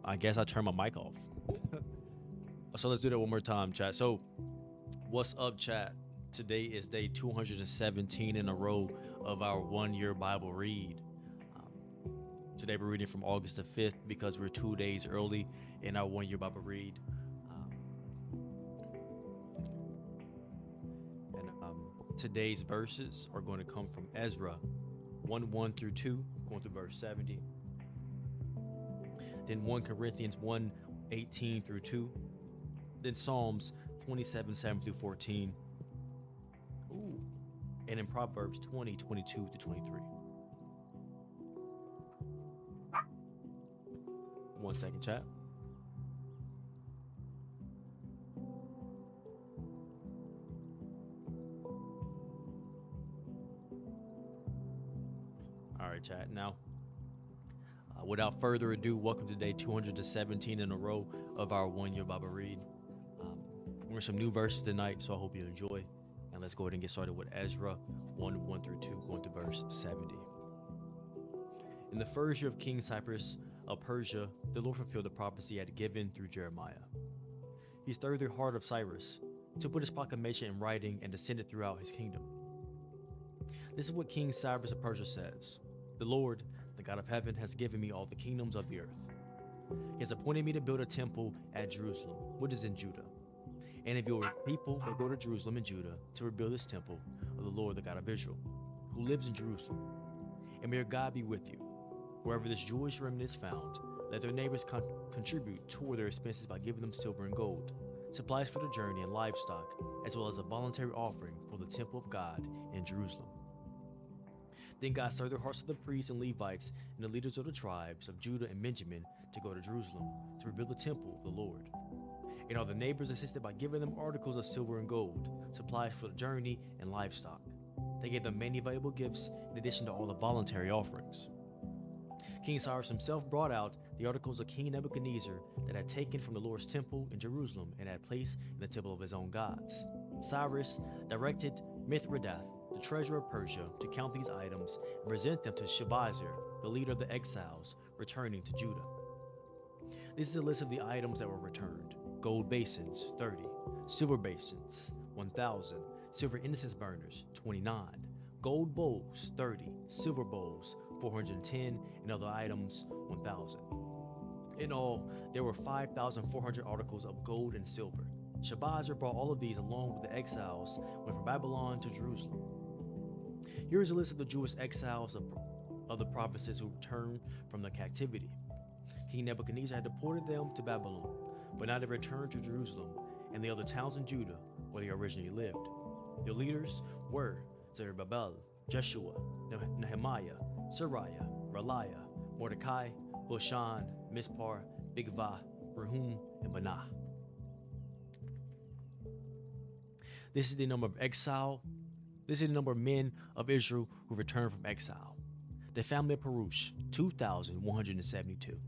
I guess I turned my mic off. So let's do that one more time, chat. So, what's up, chat? Today is day 217 in a row of our 1 year Bible read. Um, Today we're reading from August the 5th because we're 2 days early in our 1 year Bible read. Um, and today's verses are going to come from Ezra 1 1 through 2, going through verse 70. Then 1 Corinthians 1 18 through 2. Then Psalms 27 7 through 14. Ooh. And in Proverbs 20 22 to 23. 1 second, chat. All right, chat. Now, without further ado, welcome to day 217 in a row of our 1 year Bible read. Um, we're in some new verses tonight, so I hope you enjoy. And let's go ahead and get started with Ezra 1 1 through 2, going to verse 70. In the first year of King Cyrus of Persia, the Lord fulfilled the prophecy he had given through Jeremiah. He stirred the heart of Cyrus to put his proclamation in writing and to send it throughout his kingdom. This is what King Cyrus of Persia says: The Lord, the God of heaven, has given me all the kingdoms of the earth. He has appointed me to build a temple at Jerusalem, which is in Judah. And if your people will go to Jerusalem and Judah to rebuild this temple of the Lord, the God of Israel, who lives in Jerusalem, and may your God be with you. Wherever this Jewish remnant is found, let their neighbors contribute toward their expenses by giving them silver and gold, supplies for the journey and livestock, as well as a voluntary offering for the temple of God in Jerusalem. Then God stirred the hearts of the priests and Levites and the leaders of the tribes of Judah and Benjamin to go to Jerusalem to rebuild the temple of the Lord. And all the neighbors assisted by giving them articles of silver and gold, supplies for the journey, and livestock. They gave them many valuable gifts in addition to all the voluntary offerings. King Cyrus himself brought out the articles of King Nebuchadnezzar that had taken from the Lord's temple in Jerusalem and had placed in the temple of his own gods. Cyrus directed Mithridath, the treasurer of Persia, to count these items and present them to Shabazar, the leader of the exiles returning to Judah. This is a list of the items that were returned: gold basins, 30, silver basins, 1,000, silver incense burners, 29, gold bowls, 30, silver bowls, 410, and other items, 1,000. In all, there were 5,400 articles of gold and silver. Shabazar brought all of these along with the exiles went from Babylon to Jerusalem. Here is a list of the Jewish exiles of the provinces who returned from the captivity. King Nebuchadnezzar had deported them to Babylon. but now they returned to Jerusalem and the other towns in Judah where they originally lived. Their leaders were Zerubbabel, Jeshua, Nehemiah, Sariah, Reliah, Mordecai, Bilshan, Mispar, Bigvah, Rehum, and Banah. This is the number of exile. This is the number of men of Israel who returned from exile. The family of Perush, 2,172.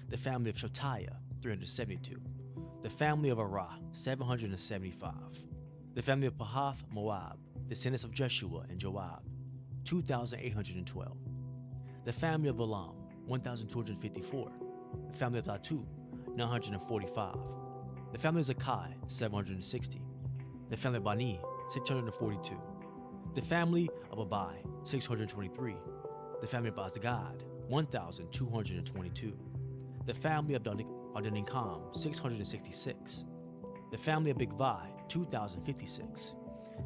The family of Shattiah, 372. The family of Arah, 775. The family of Pahath Moab, descendants of Jeshua and Joab, 2,812. The family of Elam, 1,254. The family of Latu, 945. The family of Zakai, 760. The family of Bani, 642. The family of Abai, 623. The family of Azgad, 1,222. The family of Adoninkam, 666. The family of Bigvai, 2,056.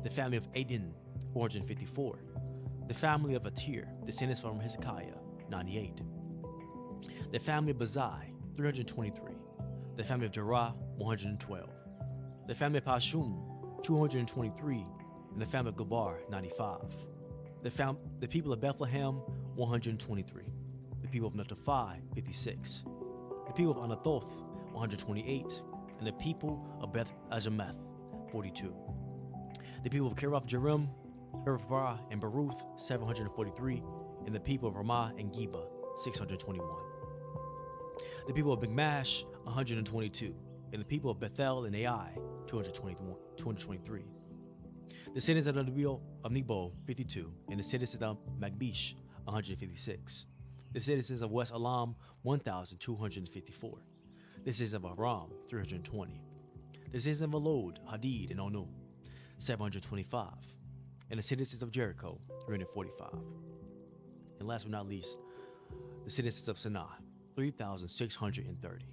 The family of Adin, 454. The family of Atir, descendants from Hezekiah, 98. The family of Bazai, 323. The family of Jerah, 112. The family of Pashum, 223. And the family of Gabar, 95. The people of Bethlehem, 123. The people of Netophi, 56. The people of Anathoth, 128. And the people of Beth Ajameth, 42. The people of Kirath Jearim, Kirphra, and Baruth, 743. And the people of Ramah and Geba, 621. The people of Bigmash, 122. And the people of Bethel and Ai, 223. The citizens of Nebo, 52, and the citizens of Magbish, 156. The citizens of West Elam, 1,254. The citizens of Aram, 320. The citizens of Elod, Hadid, and Onu, 725. And the citizens of Jericho, 345. And last but not least, the citizens of Sanaa, 3,630.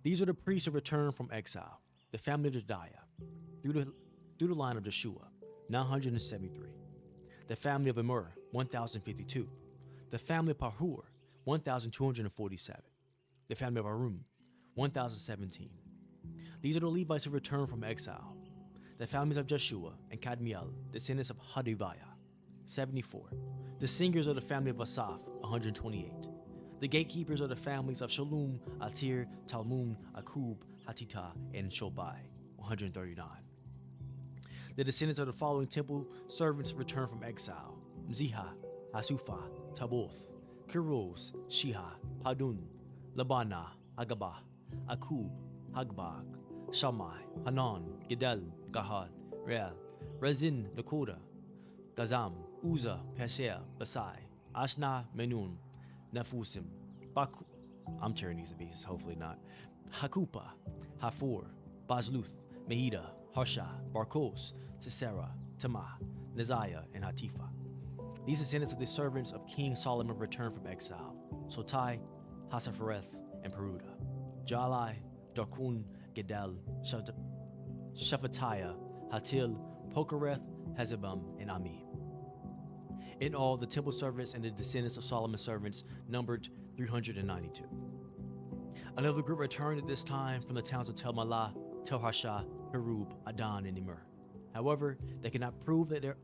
These are the priests who returned from exile, the family of Jediah, through the line of Joshua, 973. The family of Immer, 1,052. The family of Pahur, 1,247. The family of Arum, 1,017. These are the Levites who returned from exile. The families of Jeshua and Kadmiel, descendants of Hadaviah, 74. The singers of the family of Asaph, 128. The gatekeepers of the families of Shalom, Atir, Talmon, Akub, Hatita, and Shobai, 139. The descendants of the following temple servants returned from exile: Ziha, Hasufa, Taboth, Kiros, Shiha, Padun, Labana, Agabah, Akub, Hagbag, Shammai, Hanan, Gedal, Gahad, Real, Rezin, Nakoda, Gazam, Uza, Pesher, Basai, Ashna, Menun, Nefusim, Baku, I'm tearing these to pieces, hopefully not, Hakupa, Hafor, Bazluth, Mehida, Harsha, Barkos, Sisera, Tamah, Neziah, and Hatifa. These descendants of the servants of King Solomon returned from exile: Sotai, Hasaphareth, and Peruda, Jalai, Darkun, Gedal, Shephatiah, Hatil, Pokereth, Hezebam, and Ami. In all, the temple servants and the descendants of Solomon's servants numbered 392. Another group returned at this time from the towns of Tel Malah, Tel Harsha, Kerub, Adan, and Immer. However, they could not prove that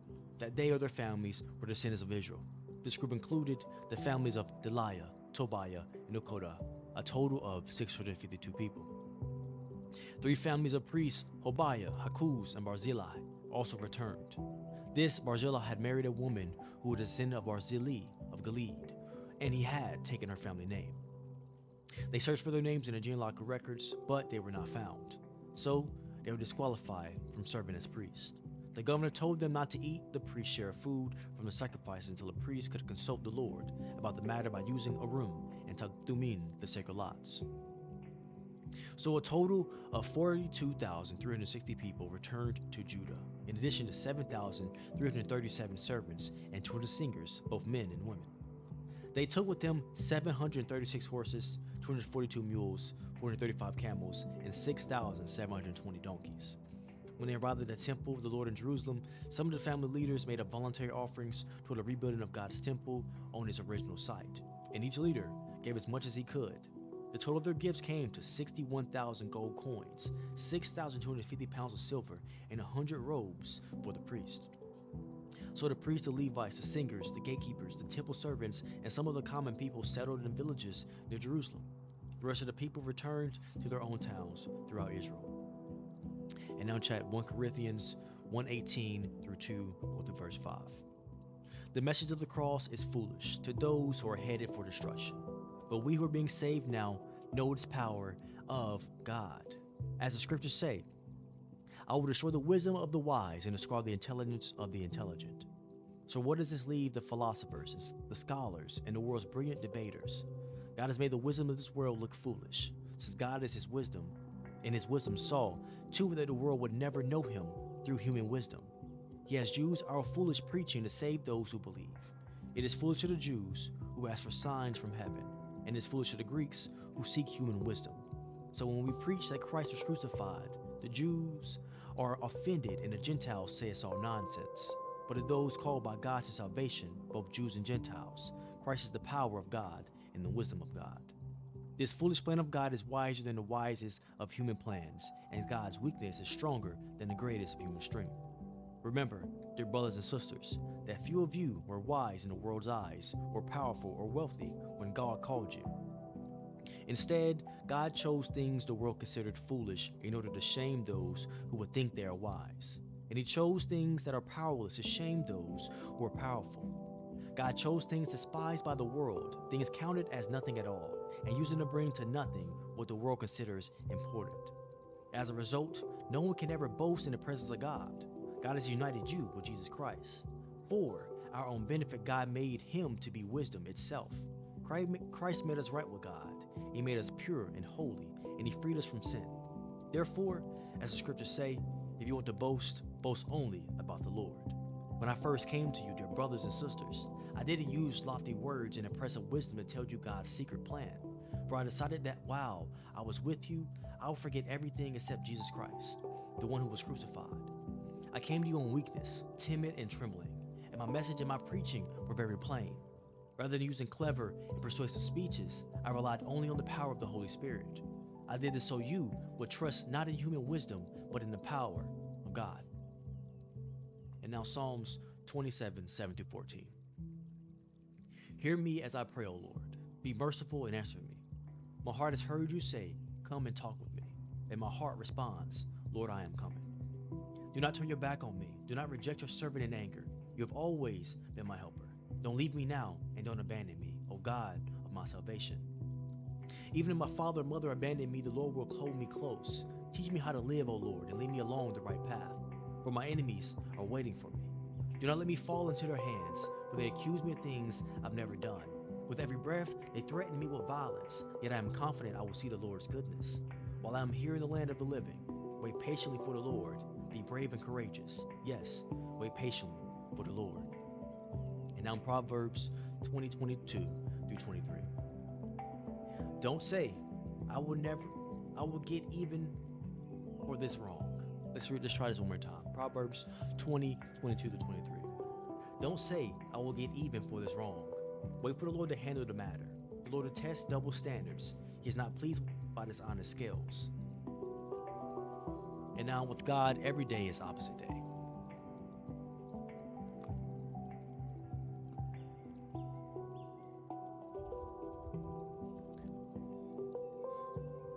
they or their families were descendants of Israel. This group included the families of Deliah, Tobiah, and Nekoda, a total of 652 people. 3 families of priests, Hobiah, Hakuz, and Barzillai, also returned. This Barzillai had married a woman who was a descendant of Barzillai of Gilead, and he had taken her family name. They searched for their names in the genealogical records, but they were not found. So they were disqualified from serving as priests. The governor told them not to eat the priest's share of food from the sacrifice until the priest could consult the Lord about the matter by using Urim and Thummim, the sacred lots. So a total of 42,360 people returned to Judah, in addition to 7,337 servants and 200 singers, both men and women. They took with them 736 horses, 242 mules, 435 camels, and 6,720 donkeys. When they arrived at the temple of the Lord in Jerusalem, some of the family leaders made up voluntary offerings toward the rebuilding of God's temple on its original site, and each leader gave as much as he could. The total of their gifts came to 61,000 gold coins, 6,250 pounds of silver, and 100 robes for the priest. So the priests, the Levites, the singers, the gatekeepers, the temple servants, and some of the common people settled in villages near Jerusalem. The rest of the people returned to their own towns throughout Israel. And now chat 1 Corinthians 1:18 through 2, go to verse 5. The message of the cross is foolish to those who are headed for destruction. But we who are being saved now know its power of God. As the scriptures say, I will destroy the wisdom of the wise and describe the intelligence of the intelligent. So what does this leave the philosophers, the scholars, and the world's brilliant debaters? God has made the wisdom of this world look foolish, since God is his wisdom, and his wisdom saw to it that the world would never know him through human wisdom. He has used our foolish preaching to save those who believe. It is foolish to the Jews who ask for signs from heaven, and it is foolish to the Greeks who seek human wisdom. So when we preach that Christ was crucified, the Jews are offended and the Gentiles say it's all nonsense. But to those called by God to salvation, both Jews and Gentiles, Christ is the power of God and the wisdom of God. This foolish plan of God is wiser than the wisest of human plans, and God's weakness is stronger than the greatest of human strength. Remember, dear brothers and sisters, that few of you were wise in the world's eyes, or powerful or wealthy when God called you. Instead, God chose things the world considered foolish in order to shame those who would think they are wise. And he chose things that are powerless to shame those who are powerful. God chose things despised by the world, things counted as nothing at all, and used them to bring to nothing what the world considers important. As a result, no one can ever boast in the presence of God. God has united you with Jesus Christ. For our own benefit, God made him to be wisdom itself. Christ made us right with God. He made us pure and holy, and he freed us from sin. Therefore, as the scriptures say, if you want to boast, boast only about the Lord. When I first came to you, dear brothers and sisters, I didn't use lofty words and impressive wisdom to tell you God's secret plan. For I decided that while I was with you, I would forget everything except Jesus Christ, the one who was crucified. I came to you in weakness, timid and trembling, and my message and my preaching were very plain. Rather than using clever and persuasive speeches, I relied only on the power of the Holy Spirit. I did this so you would trust not in human wisdom, but in the power of God. And now Psalms 27:7-14. Hear me as I pray, O Lord. Be merciful and answer me. My heart has heard you say, come and talk with me. And my heart responds, Lord, I am coming. Do not turn your back on me. Do not reject your servant in anger. You have always been my helper. Don't leave me now and don't abandon me, O God of my salvation. Even if my father and mother abandon me, the Lord will hold me close. Teach me how to live, O Lord, and lead me along the right path, for my enemies are waiting for me. Do not let me fall into their hands, for they accuse me of things I've never done. With every breath, they threaten me with violence, yet I am confident I will see the Lord's goodness. While I am here in the land of the living, wait patiently for the Lord. Be brave and courageous. Yes, wait patiently for the Lord. And now in Proverbs 20:22-23. Don't say, I will get even for this wrong. Let's try this one more time. Proverbs 20:22-23. Don't say, I will get even for this wrong. Wait for the Lord to handle the matter. The Lord will test double standards. He is not pleased by dishonest scales. And now with God, every day is opposite day.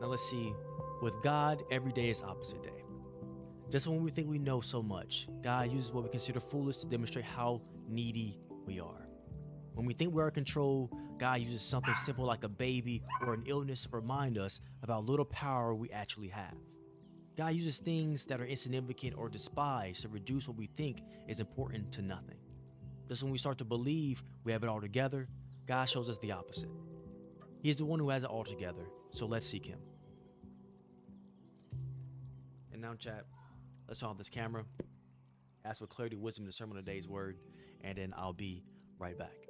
Now let's see, with God, every day is opposite day. Just when we think we know so much, God uses what we consider foolish to demonstrate how needy we are. When we think we're in control, God uses something simple like a baby or an illness to remind us about little power we actually have. God uses things that are insignificant or despised to reduce what we think is important to nothing. Just when we start to believe we have it all together, God shows us the opposite. He is the one who has it all together, so let's seek him. And now, chat, let's turn off this camera, ask for clarity, wisdom, and discernment of today's word, and then I'll be right back.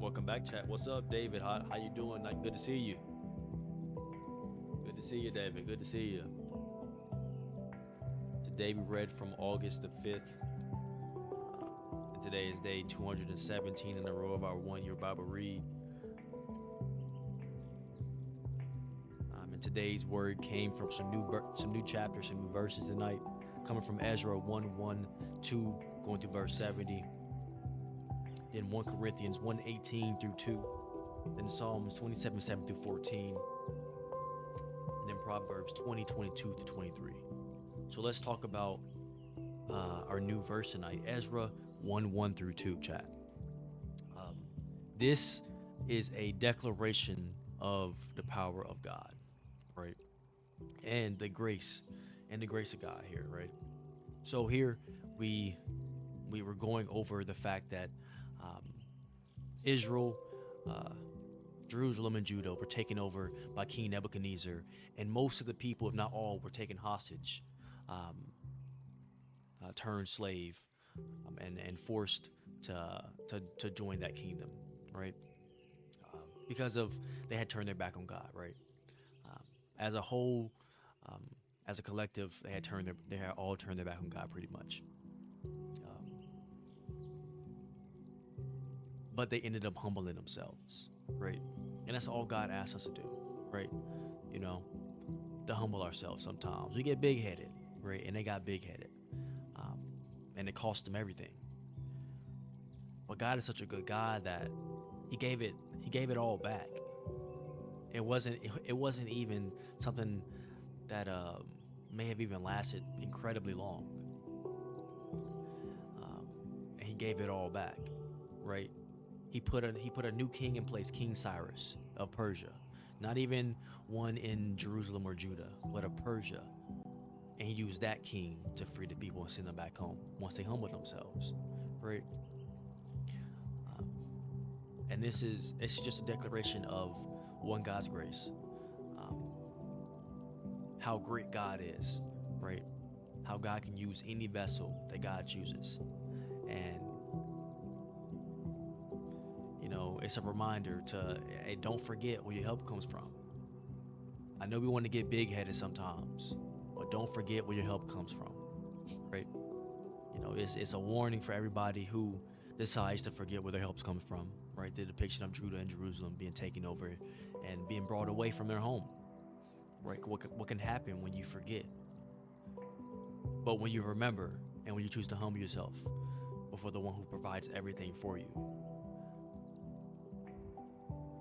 Welcome back, chat. What's up, David? How you doing? Like, good to see you. Good to see you, David. Good to see you. Today we read from August the 5th. And today is day 217 in a row of our one-year Bible read. And today's word came from some new chapters, some new verses tonight, coming from Ezra 1:1-2, going through verse 70. then 1 Corinthians 1:18 through 2, then Psalms 27:7 through 14, and then Proverbs 20:22 through 23. So let's talk about our new verse tonight, Ezra 1:1 through 2, chat. Um, this is a declaration of the power of God, right? And the grace of God here, right? So here we we were going over the fact that um, Israel, uh, Jerusalem, and Judah were taken over by King Nebuchadnezzar, and most of the people, if not all, were taken hostage, um, turned slave, and forced to join that kingdom, right? Because of they had turned their back on God, right? Um, as a whole, um, as a collective, they had all turned their back on God pretty much. Um, but they ended up humbling themselves, right? And that's all God asks us to do, right? You know, to humble ourselves sometimes. We get big headed, right? And they got big headed, um, and it cost them everything. But God is such a good God that He gave it all back. It wasn't even something that may have even lasted incredibly long. Um, and He gave it all back, right? He put a new king in place, King Cyrus of Persia, not even one in Jerusalem or Judah, but of Persia. And He used that king to free the people and send them back home once they humbled themselves, right? Um, and it's just a declaration of one, God's grace, um, how great God is, right? How God can use any vessel that God chooses, and it's a reminder to, hey, don't forget where your help comes from. I know we want to get big headed sometimes, but don't forget where your help comes from, right? It's a warning for everybody who decides to forget where their help's coming from, right? The depiction of Judah and Jerusalem being taken over and being brought away from their home, right? What can happen when you forget? But when you remember and when you choose to humble yourself before the one who provides everything for you,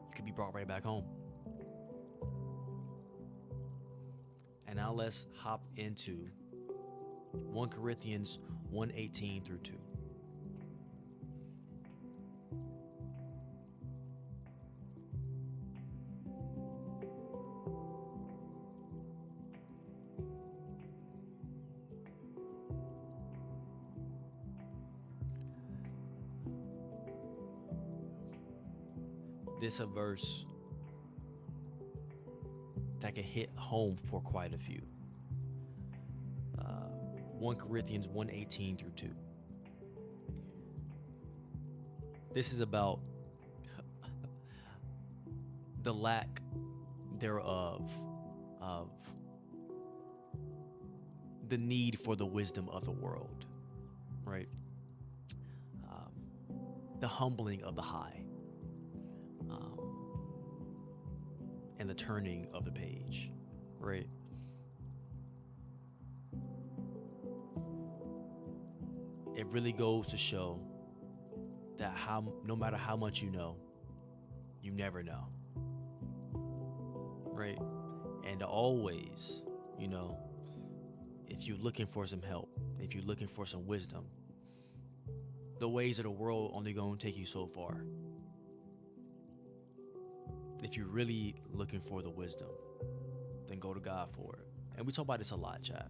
you can be brought right back home. And now let's hop into 1 Corinthians 1:18 through 2. This is a verse that can hit home for quite a few. 1 Corinthians 1:18 through 2. This is about the lack thereof of the need for the wisdom of the world, right? Um, the humbling of the high, um, and the turning of the page, right? It really goes to show that no matter how much you never know, right? And always, if you're looking for some help, if you're looking for some wisdom, the ways of the world only going to take you so far. If you're really looking for the wisdom, then go to God for it. And we talk about this a lot, chat.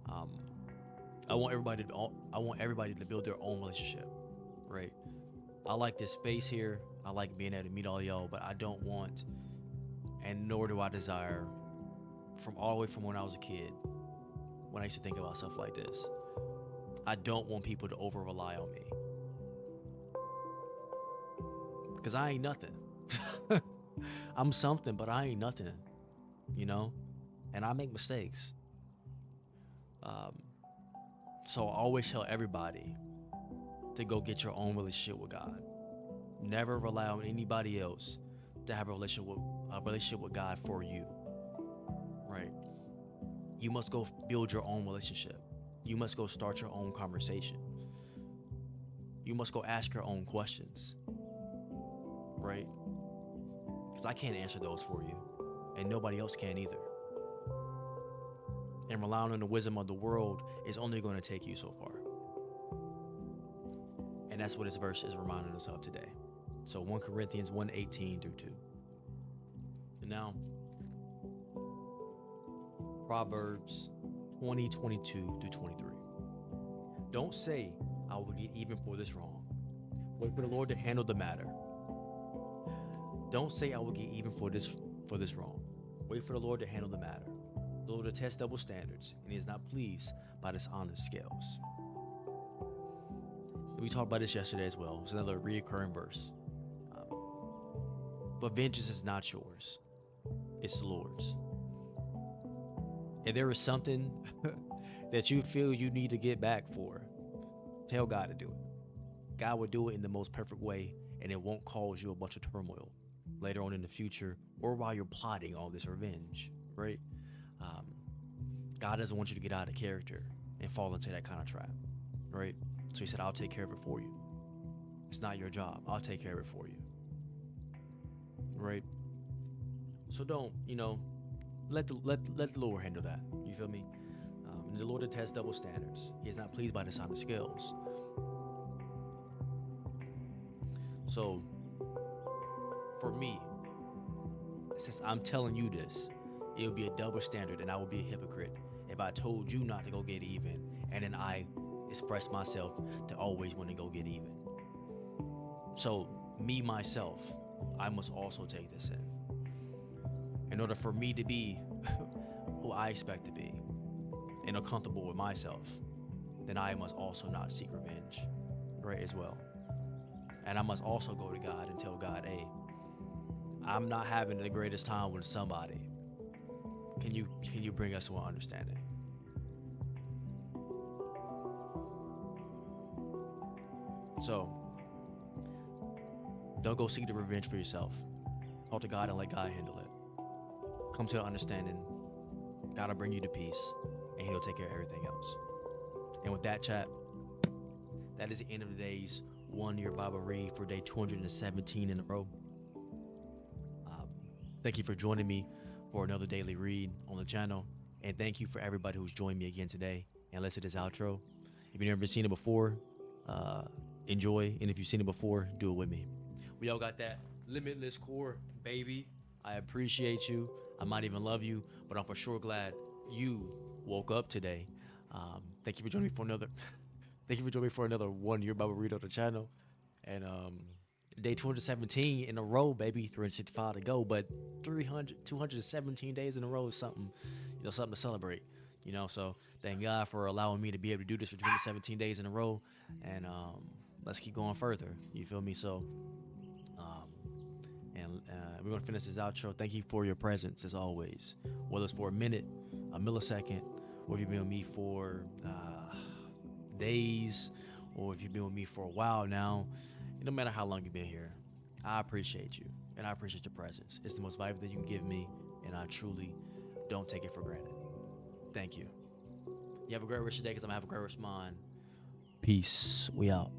Um, I want everybody to build their own relationship, right? I like this space here. I like being able to meet all y'all, but I don't want, and nor do I desire, from all the way from when I was a kid, when I used to think about stuff like this, I don't want people to over rely on me, because I ain't nothing. I'm something, but I ain't nothing, and I make mistakes. Um, so I always tell everybody to go get your own relationship with God. Never rely on anybody else to have a relationship with God for you, right? You must go build your own relationship. You must go start your own conversation. You must go ask your own questions, right? Because I can't answer those for you, and nobody else can either. And relying on the wisdom of the world is only going to take you so far. And that's what this verse is reminding us of today. So 1 Corinthians 1:18 through 2. And now, Proverbs 20:22 through 23. Don't say, I will get even for this wrong. Wait for the Lord to handle the matter. Don't say, I will get even for this wrong. Wait for the Lord to handle the matter. The Lord detests double standards, and he is not pleased by dishonest scales. We talked about this yesterday as well. It's another reoccurring verse. But vengeance is not yours. It's the Lord's. If there is something that you feel you need to get back for, tell God to do it. God will do it in the most perfect way, and it won't cause you a bunch of turmoil later on in the future or while you're plotting all this revenge, right? God doesn't want you to get out of character and fall into that kind of trap, right? So he said, I'll take care of it for you. It's not your job. I'll take care of it for you, right? So don't, let the Lord handle that. You feel me? The Lord detests double standards. He is not pleased by dishonest scales. So, for me, since I'm telling you this, it would be a double standard, and I would be a hypocrite if I told you not to go get even, and then I express myself to always want to go get even. So, me, myself, I must also take this in order for me to be who I expect to be and comfortable with myself. Then I must also not seek revenge, right, as well. And I must also go to God and tell God, hey, I'm not having the greatest time with somebody. Can you bring us to an understanding? So, don't go seek the revenge for yourself. Talk to God and let God handle it. Come to an understanding. God will bring you to peace, and he'll take care of everything else. And with that, chat, that is the end of today's 1 Year Bible Read for day 217 in a row. Thank you for joining me for another daily read on the channel. And thank you for everybody who's joined me again today and listened to this outro. If you've never seen it before, enjoy. And if you've seen it before, do it with me. We all got that limitless core, baby. I appreciate you. I might even love you, but I'm for sure glad you woke up today. Thank you for joining me for another. Thank you for joining me for another 1 Year Bible Read on the channel. And day 217 in a row, baby. 365 to go, but 217 days in a row is something, something to celebrate. So thank God for allowing me to be able to do this for 217 days in a row. And let's keep going further. You feel me? So, we're going to finish this outro. Thank you for your presence, as always. Whether it's for a minute, a millisecond, or if you've been with me for days, or if you've been with me for a while now, no matter how long you've been here, I appreciate you, and I appreciate your presence. It's the most valuable thing you can give me, and I truly don't take it for granted. Thank you. You have a great rest of your day, because I'm going to have a great rest of mine. Peace. We out.